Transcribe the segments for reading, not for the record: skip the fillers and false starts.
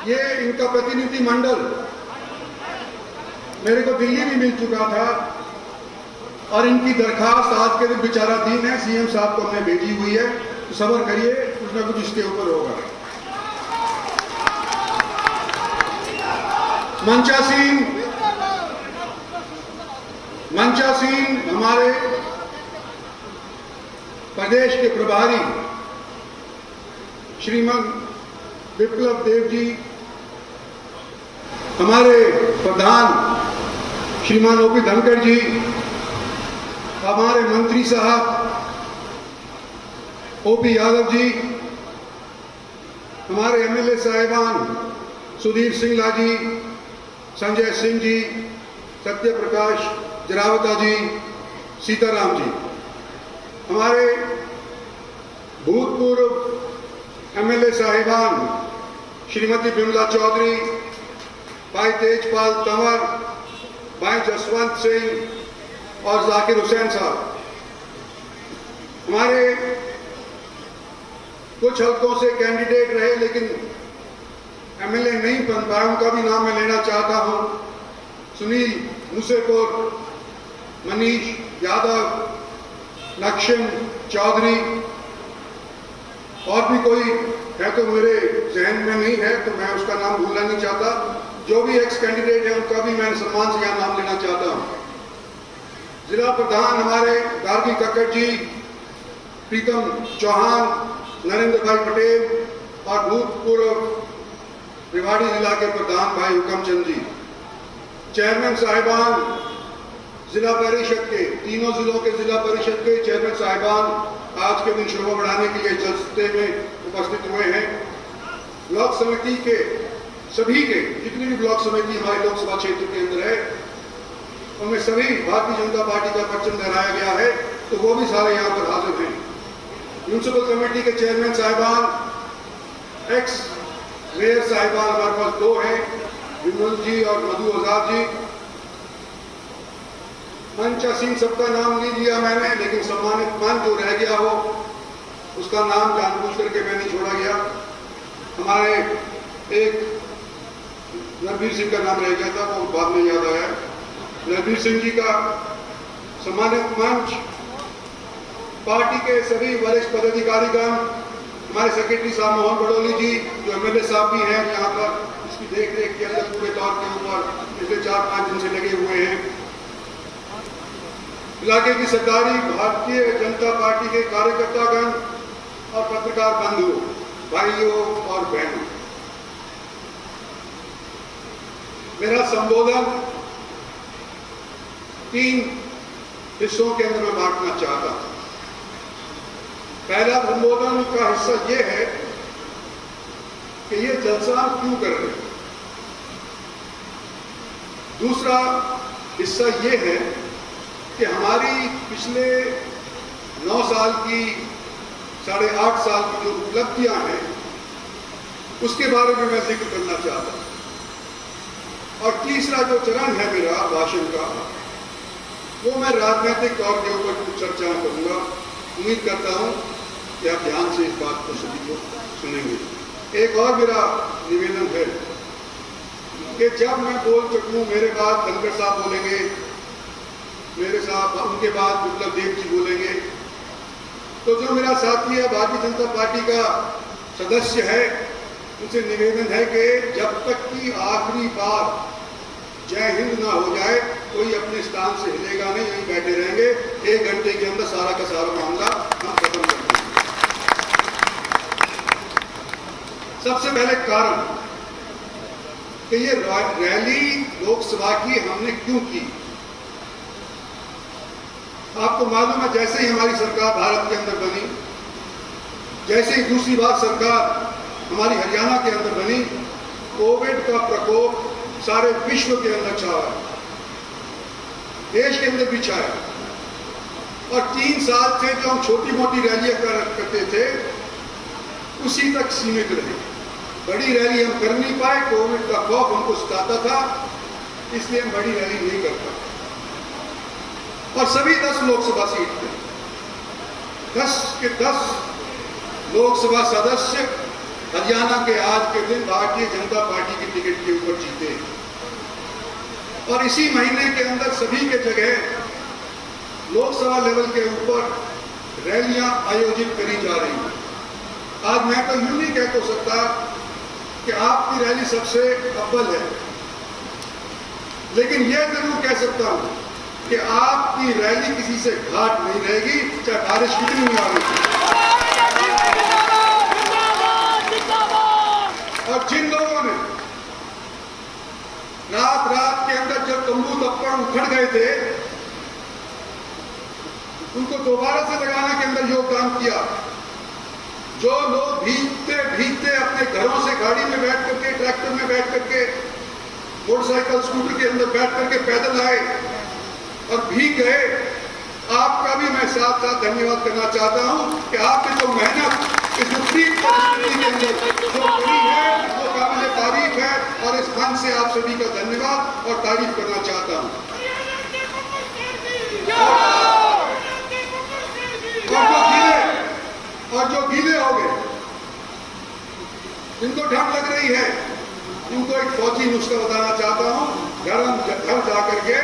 ये इनका प्रतिनिधि मंडल मेरे को दिल्ली भी मिल चुका था और इनकी दरखास्त आज के दिन बेचारा दिन है, सीएम साहब को हमने भेजी हुई है, तो सब्र करिए, कुछ ना कुछ इसके ऊपर होगा। मंचासीन हमारे प्रदेश के प्रभारी श्रीमान विप्लव देव जी, हमारे प्रधान श्रीमान ओपी धनखड़ जी, हमारे मंत्री साहब ओपी यादव जी, हमारे एमएलए साहिबान सुधीर सिंगला जी, संजय सिंह जी, सत्य प्रकाश जरावता जी, सीताराम जी, हमारे भूतपूर्व एमएलए साहिबान श्रीमती बिमला चौधरी, भाई तेजपाल तंवर, भाई जसवंत सिंह और जाकिर हुसैन साहब, हमारे कुछ हल्कों से कैंडिडेट रहे लेकिन एमएलए नहीं बन पाए, उनका भी नाम मैं लेना चाहता हूं। सुनील मूसेपुर, मनीष यादव, लक्ष्मण चौधरी, और भी कोई है तो मेरे जहन में नहीं है तो मैं उसका नाम भूलना नहीं चाहता। जो भी एक्स कैंडिडेट है उनका भी मैं सम्मान से यहां नाम लेना चाहता हूं। जिला प्रधान हमारे गार्गी कक्कड़ जी, प्रीतम चौहान, नरेंद्र भाई पटेल और भूतपूर्व रेवाड़ी जिला के प्रधान भाई हुकमचंद जी, चेयरमैन साहिबान जिला परिषद के, तीनों जिलों के जिला परिषद के चेयरमैन साहिबान आज के दिन शोभा बढ़ाने के लिए जलसे में उपस्थित हुए हैं। ब्लॉक समिति के सभी के जितनी भी ब्लॉक समिति हमारे लोकसभा क्षेत्र के अंदर है उनमें सभी भारतीय जनता पार्टी का परचम लहराया गया है, तो वो भी सारे यहाँ पर हाजिर हैं। म्यूनिसिपल कमेटी के चेयरमैन साहिबान, एक्स मेयर साहिबान हमारे पास दो हैं, विमल जी और मधु आजाद जी। मंचासीन सबका नाम नहीं लिया मैंने, लेकिन सम्मानित मान जो रह गया हो उसका नाम जानबूझ करके मैं नहीं छोड़ा गया। हमारे एक रणबीर सिंह का नाम रह गया था, वो बाद में याद आया। रणबीर सिंह जी का सम्मानित मंच, पार्टी के सभी वरिष्ठ पदाधिकारीगण, हमारे सेक्रेटरी साहब मोहन बडोली जी जो एमएलए साहब भी हैं यहाँ पर इसकी देखरेख के अंदर पूरे तौर के ऊपर पिछले 4-5 दिन से लगे हुए हैं। इलाके की सरदारी भारतीय जनता पार्टी के कार्यकर्तागण और पत्रकार बंधु भाइयों और बहनों, मेरा संबोधन 3 हिस्सों के अंदर मैं बांटना चाहता हूं। पहला संबोधन का हिस्सा यह है कि ये जलसा हम क्यों कर रहे हैं। दूसरा हिस्सा यह है कि हमारी पिछले 9 साल की, 8.5 साल की जो उपलब्धियां हैं उसके बारे में मैं जिक्र करना चाहता हूं। और तीसरा जो चरण है मेरा भाषण का, वो मैं राजनीतिक तौर के ऊपर कुछ चर्चा करूंगा। उम्मीद करता हूं कि आप ध्यान से इस बात को सभी को सुनेंगे। एक और मेरा निवेदन है कि जब मैं बोल सकूं, मेरे बाद धनखड़ साहब बोलेंगे, मेरे साथ उनके बाद विप्लव देव जी बोलेंगे, तो जो मेरा साथी है भारतीय जनता पार्टी का सदस्य है, उनसे निवेदन है कि जब तक कि आखिरी बार जय हिंद ना हो जाए कोई अपने स्थान से हिलेगा नहीं, यहीं बैठे रहेंगे। 1 घंटे के अंदर सारा का सारा मामला हम खत्म कर देंगे। सबसे पहले कारण कि ये रैली लोकसभा की हमने क्यों की। आपको मालूम है, जैसे ही हमारी सरकार भारत के अंदर बनी, जैसे ही दूसरी बार सरकार हमारी हरियाणा के अंदर बनी, कोविड का प्रकोप सारे विश्व के अंदर छाया, देश के अंदर भी छाया। और 3 साल से जो हम छोटी मोटी रैलियां करते थे उसी तक सीमित रहे। बड़ी रैली हम कर नहीं पाए, कोविड का खौफ हमको सताता था, इसलिए हम बड़ी रैली नहीं कर पाए। और सभी 10 लोकसभा सीट थे, 10 के 10 लोकसभा सदस्य हरियाणा के आज के दिन भारतीय जनता पार्टी की टिकट के ऊपर जीते। और इसी महीने के अंदर सभी के जगह लोकसभा लेवल के ऊपर रैलियां आयोजित करी जा रही हैं। आज मैं तो यूं नहीं कह तो सकता कि आपकी रैली सबसे अव्वल है, लेकिन यह जरूर कह सकता हूं कि आपकी रैली किसी से घाट नहीं रहेगी, चाहे बारिश कितनी भी आ रही। और जिन लोगों ने रात के अंदर जब तंबू तप्पड़ उखड़ गए थे, उनको दोबारा से लगाने के अंदर योगदान किया, जो लोग भीगते भीगते अपने घरों से गाड़ी में बैठ करके, ट्रैक्टर में बैठ करके, मोटरसाइकिल स्कूटर के अंदर बैठ करके पैदल आए और भीग गए, आपका भी मैं साथ साथ धन्यवाद करना चाहता हूं कि आपने जो मेहनत इस विपरीत परिस्थिति के अंदर जो करी है वो काबिल तारीफ है, और इस फन से आप सभी का धन्यवाद और तारीफ करना चाहता हूं। और जो गीले हो गए, जिनको ठंड लग रही है, उनको एक फौजी नुस्खा बताना चाहता हूं। घर जाकर के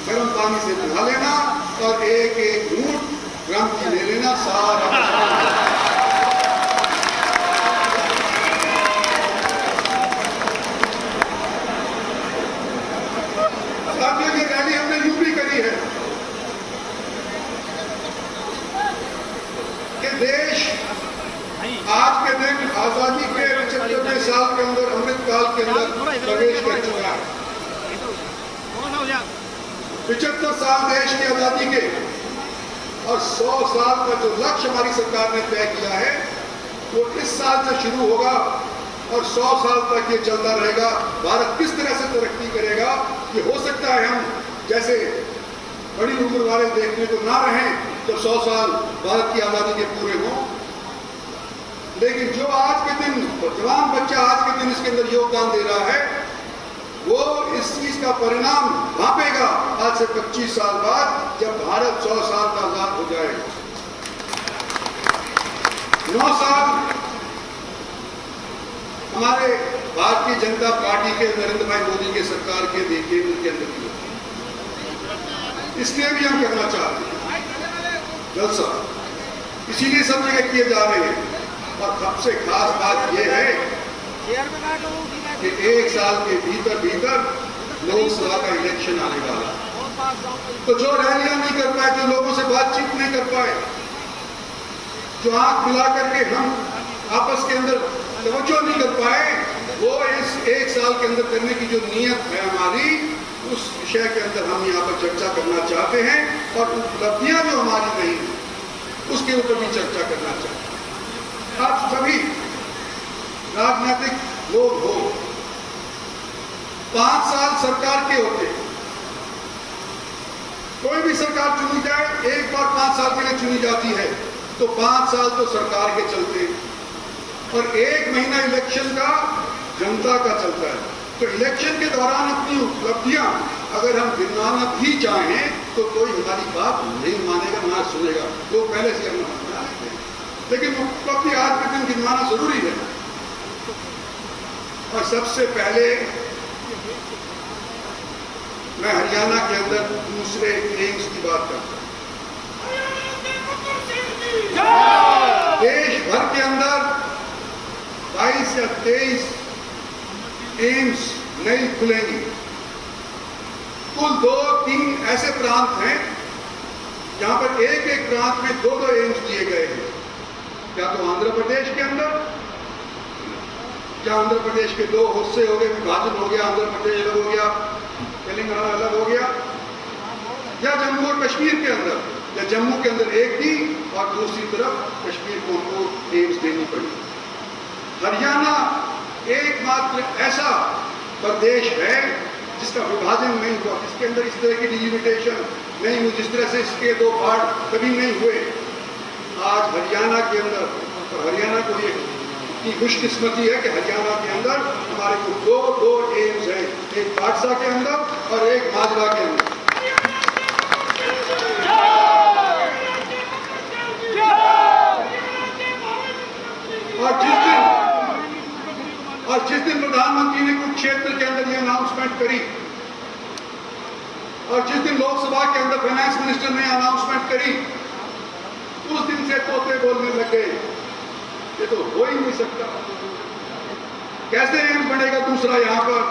गर्म पानी से नहा लेना और एक एक घूंट रम की ले लेना, सारा साथियों की रैली हमने यूपी करी है कि देश आज के दिन आजादी के 75वें साल के अंदर, अमृत काल के अंदर प्रवेश कर चुका है। 75 साल देश की आजादी के और 100 साल का जो लक्ष्य हमारी सरकार ने तय किया है वो इस साल से शुरू होगा और 100 साल तक ये चलता रहेगा। भारत किस तरह से तरक्की करेगा, ये हो सकता है हम जैसे बड़ी उम्र वाले देखने को ना रहें जब 100 साल भारत की आजादी के पूरे हों, लेकिन जो आज के दिन जवान बच्चा आज के दिन इसके अंदर योगदान दे रहा है, वो इस चीज का परिणाम भापेगा आज से 25 साल बाद, जब भारत 100 साल का आजाद हो जाएगा। 9 साल हमारे भारतीय जनता पार्टी के नरेंद्र भाई मोदी के सरकार के केंद्र के अंदर की, इसलिए भी हम करना चाहते हैं जलसा, इसीलिए सब जगह किए जा रहे हैं। और सबसे खास बात यह है कि 1 साल के भीतर भीतर लोकसभा का इलेक्शन आने वाला है। तो जो रैलियां नहीं कर पाए, जो लोगों से बातचीत नहीं कर पाए, जो आंख मिला करके हम आपस के अंदर तवज्जो नहीं कर पाए, वो इस 1 साल के अंदर करने की जो नीयत है हमारी, उस विषय के अंदर हम यहाँ पर चर्चा करना चाहते हैं और उपलब्धियां जो हमारी रही उसके ऊपर भी चर्चा करना चाहते हैं। आप सभी राजनीतिक लोग हो, 5 साल सरकार के होते, कोई भी सरकार चुनी जाए, एक बार 5 साल के लिए चुनी जाती है, तो 5 साल तो सरकार के चलते और 1 महीना इलेक्शन का जनता का चलता है। तो इलेक्शन के दौरान अपनी उपलब्धियां अगर हम गिनवाना भी चाहें तो कोई हमारी बात नहीं मानेगा, ना सुनेगा, लोग पहले से हम बना लेते हैं, लेकिन उपलब्धि आज के दिन गिनवाना जरूरी है। और सबसे पहले मैं हरियाणा के अंदर दूसरे एम्स की बात करता हूं। देश भर के अंदर 22 या 23 एम्स नहीं खुलेंगी। कुल 2-3 ऐसे प्रांत हैं जहां पर एक प्रांत में 2-2 एम्स दिए गए हैं। क्या तो आंध्र प्रदेश के अंदर, क्या आंध्र प्रदेश के 2 हिस्से हो गए, विभाजन हो गया, आंध्र प्रदेश अलग हो गया, तेलंगाना अलग हो गया, या जम्मू और कश्मीर के अंदर, या जम्मू के अंदर एक दी और दूसरी तरफ कश्मीर को उनको एम्स देनी पड़ी। हरियाणा एकमात्र ऐसा प्रदेश है जिसका विभाजन नहीं हुआ, जिसके अंदर इस तरह की डिलिमिटेशन नहीं हुई, जिस तरह से इसके 2 पार्ट कभी नहीं हुए। आज हरियाणा के अंदर, और हरियाणा को ये की खुशकिस्मती है कि हरियाणा के अंदर हमारे को 2 एम्स हैं, एक बादशाह के अंदर और एक माजरा के अंदर। और जिस दिन प्रधानमंत्री ने कुरुक्षेत्र के अंदर ये अनाउंसमेंट करी और जिस दिन लोकसभा के अंदर फाइनेंस मिनिस्टर ने अनाउंसमेंट करी, उस दिन से तोते बोलने लग गए, ये तो हो ही नहीं सकता, कैसे एम्स बनेगा दूसरा यहां पर,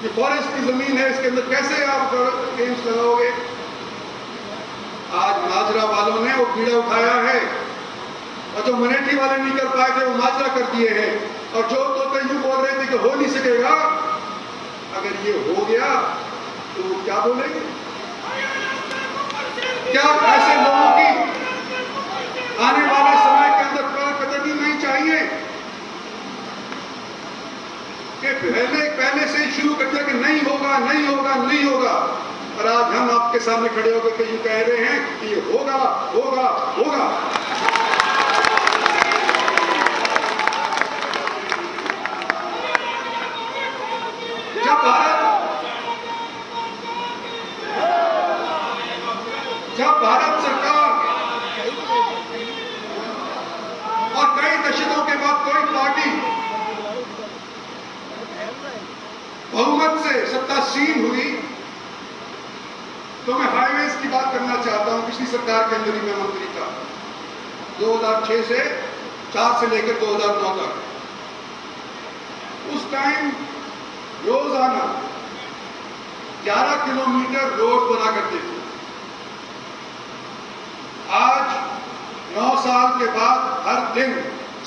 ये फॉरेस्ट की जमीन है, इसके अंदर कैसे आप एम्स लगाओगे। आज माजरा वालों ने वो बीड़ा उठाया है और जो मनेठी वाले नहीं कर पाए थे वो माजरा कर दिए हैं, और जो तोते यूं बोल रहे थे कि हो नहीं सकेगा, अगर ये हो गया तो क्या बोलेंगे। क्या ऐसे लोगों की आने वाले समय के अंदर कदर नहीं चाहिए कि पहले से ही शुरू कर दिया कि नहीं होगा नहीं होगा नहीं होगा, और आज हम आपके सामने खड़े होकर के यूं कह रहे हैं कि ये होगा होगा होगा। जब भारत सरकार और कई दशकों के बाद कोई पार्टी बहुमत से सत्तासीन हुई, तो मैं हाईवेज की बात करना चाहता हूं। पिछली सरकार के अंदर ही मैं मंत्री था, 2006 से 4 से लेकर 2009 तक। उस टाइम रोजाना 11 किलोमीटर रोड बना करते थे। आज 9 साल के बाद हर दिन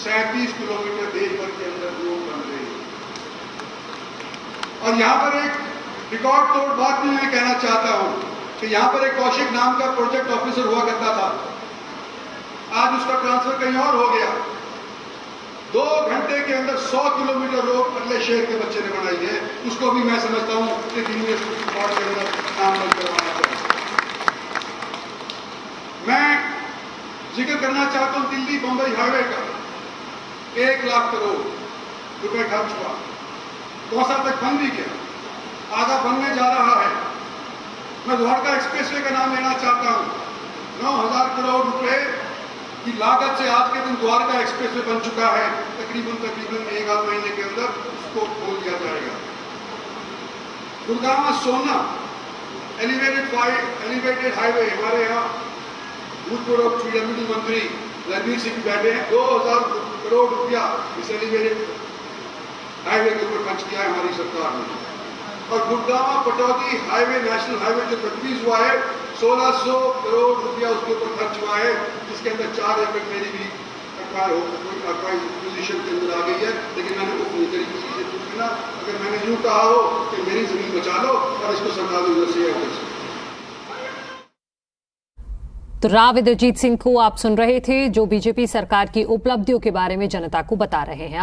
37 किलोमीटर देश भर के अंदर रोड बन रही है। और यहां पर एक रिकॉर्ड तोड़ बात भी मैं कहना चाहता हूं कि यहां पर एक कौशिक नाम का प्रोजेक्ट ऑफिसर हुआ करता था, आज उसका ट्रांसफर कहीं और हो गया। 2 घंटे के अंदर 100 किलोमीटर रोड अगले शहर के बच्चे ने बनाई है। उसको भी मैं समझता हूं कि गिनीज रिकॉर्ड के अंदर नाम दर्ज करवाना चाहिए। मैं जिक्र करना चाहता हूं दिल्ली बंबई हाईवे का 1 लाख करोड़ रुपए खर्च हुआ, कौसा तक बन भी गया, आधा बनने जा रहा है। मैं द्वारका एक्सप्रेसवे का नाम लेना चाहता हूं, 9,000 करोड़ रुपए की लागत से आज के दिन द्वारका एक्सप्रेसवे बन चुका है। तकरीबन 1 आध महीने के अंदर उसको खोल दिया जाएगा। गुड़गांव सोना एलिवेटेड हाईवे, हमारे यहाँ भूतपूर्व पीडब्ल्यूडी मंत्री रणवीर सिंह बैठे हैं, 2,000 करोड़ रुपया इस एलिवेटेड हाईवे के ऊपर खर्च किया है हमारी सरकार ने। और Gurgaon Pataudi highway, national highway जो कंप्लीट हुआ है, 1,600 करोड़ रुपया उसके ऊपर खर्च हुआ है, जिसके अंदर 4 एकड़ मेरी भी पोजीशन के अंदर आ गई है। लेकिन मैंने वो पूरी तरीके से पूछना, अगर मैंने यूं कहा हो कि मेरी जमीन बचा लो और इसको सरकार उधर से। तो राव इंद्रजीत सिंह को आप सुन रहे थे, जो बीजेपी सरकार की उपलब्धियों के बारे में जनता को बता रहे हैं।